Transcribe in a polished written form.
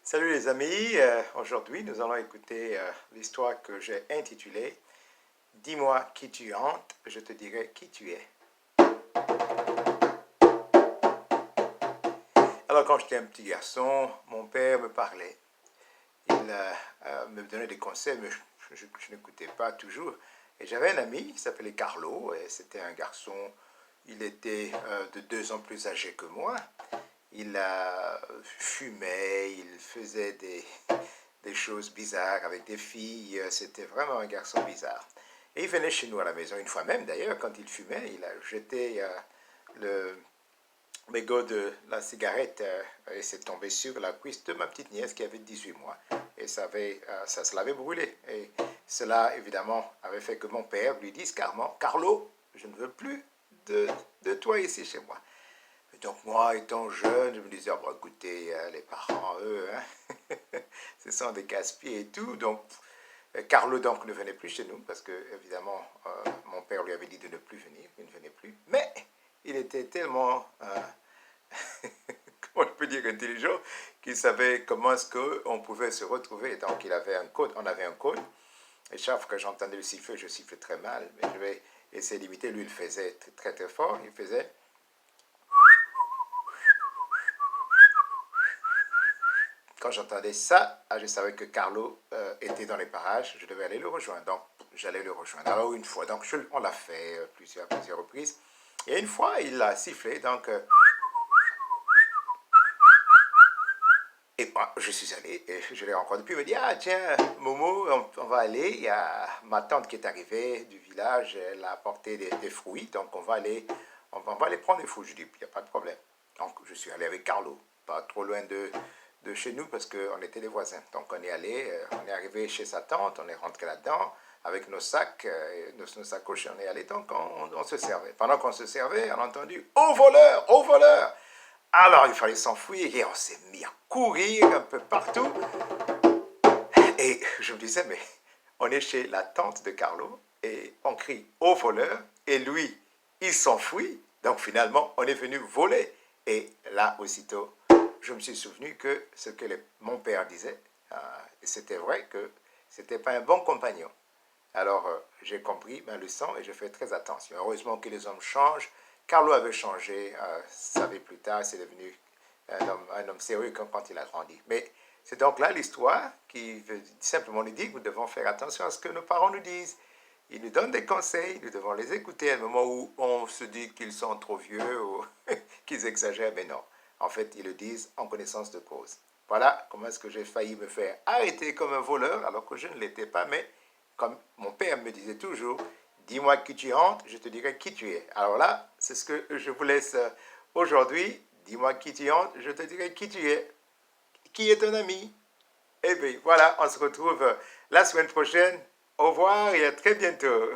Salut les amis, aujourd'hui nous allons écouter l'histoire que j'ai intitulée Dis-moi qui tu hantes, je te dirai qui tu es. Alors quand j'étais un petit garçon, mon père me parlait. Il me donnait des conseils, mais je n'écoutais pas toujours. Et j'avais un ami qui s'appelait Carlo, et c'était un garçon, il était de 2 ans plus âgé que moi. Il fumait, il faisait des choses bizarres avec des filles. C'était vraiment un garçon bizarre. Et il venait chez nous à la maison une fois même, d'ailleurs, quand il fumait, il a jeté le mégot de la cigarette et s'est tombé sur la cuisse de ma petite nièce qui avait 18 mois. Et ça se l'avait brûlé. Et cela, évidemment, avait fait que mon père lui dise carrément, Carlo, je ne veux plus de toi ici chez moi. Et donc moi, étant jeune, je me disais, oh, bon, écoutez, les parents, eux, hein, ce sont des casse-pieds et tout. Donc, Carlo donc ne venait plus chez nous parce que, évidemment, mon père lui avait dit de ne plus venir, il ne venait plus. Mais il était tellement, comment je peux dire, intelligent, qu'il savait comment est-ce qu'on pouvait se retrouver. Donc, il avait un code, on avait un code. Et chaque fois que j'entendais le sifflet, je sifflais très mal, mais je vais essayer d'imiter. Lui, il faisait très, très fort. Il faisait... Quand j'entendais ça, je savais que Carlo était dans les parages, je devais aller le rejoindre. Donc, j'allais le rejoindre. Alors, une fois, donc on l'a fait plusieurs reprises. Et une fois, il a sifflé, donc... et bah, je suis allé, et je l'ai rencontré. Puis il me dit, ah tiens, Momo, on va aller. Il y a ma tante qui est arrivée du village, elle a apporté des fruits, donc on va aller prendre des fruits. Je dis, il n'y a pas de problème. Donc, je suis allé avec Carlo, pas trop loin de chez nous parce qu'on était des voisins. Donc on est allé, on est arrivé chez sa tante, on est rentré là-dedans avec nos sacs, nos sacoches, on est allé, donc on se servait. Pendant qu'on se servait, on a entendu « Au voleur! Au voleur !» Alors il fallait s'enfuir et on s'est mis à courir un peu partout. Et je me disais, mais on est chez la tante de Carlo et on crie « Au voleur !» et lui, il s'enfuit. Donc finalement, on est venu voler. Et là, aussitôt, je me suis souvenu que ce que mon père disait, c'était vrai que ce n'était pas un bon compagnon. Alors, j'ai compris ma leçon et je fais très attention. Heureusement que les hommes changent. Carlo avait changé, savait plus tard, c'est devenu un homme sérieux quand il a grandi. Mais c'est donc là l'histoire qui veut simplement nous dire que nous devons faire attention à ce que nos parents nous disent. Ils nous donnent des conseils, nous devons les écouter à un moment où on se dit qu'ils sont trop vieux ou qu'ils exagèrent, mais non. En fait, ils le disent en connaissance de cause. Voilà comment est-ce que j'ai failli me faire arrêter comme un voleur alors que je ne l'étais pas, mais comme mon père me disait toujours, dis-moi qui tu hantes, je te dirai qui tu es. Alors là, c'est ce que je vous laisse aujourd'hui. Dis-moi qui tu hantes, je te dirai qui tu es. Qui est ton ami? Eh bien, voilà, on se retrouve la semaine prochaine. Au revoir et à très bientôt.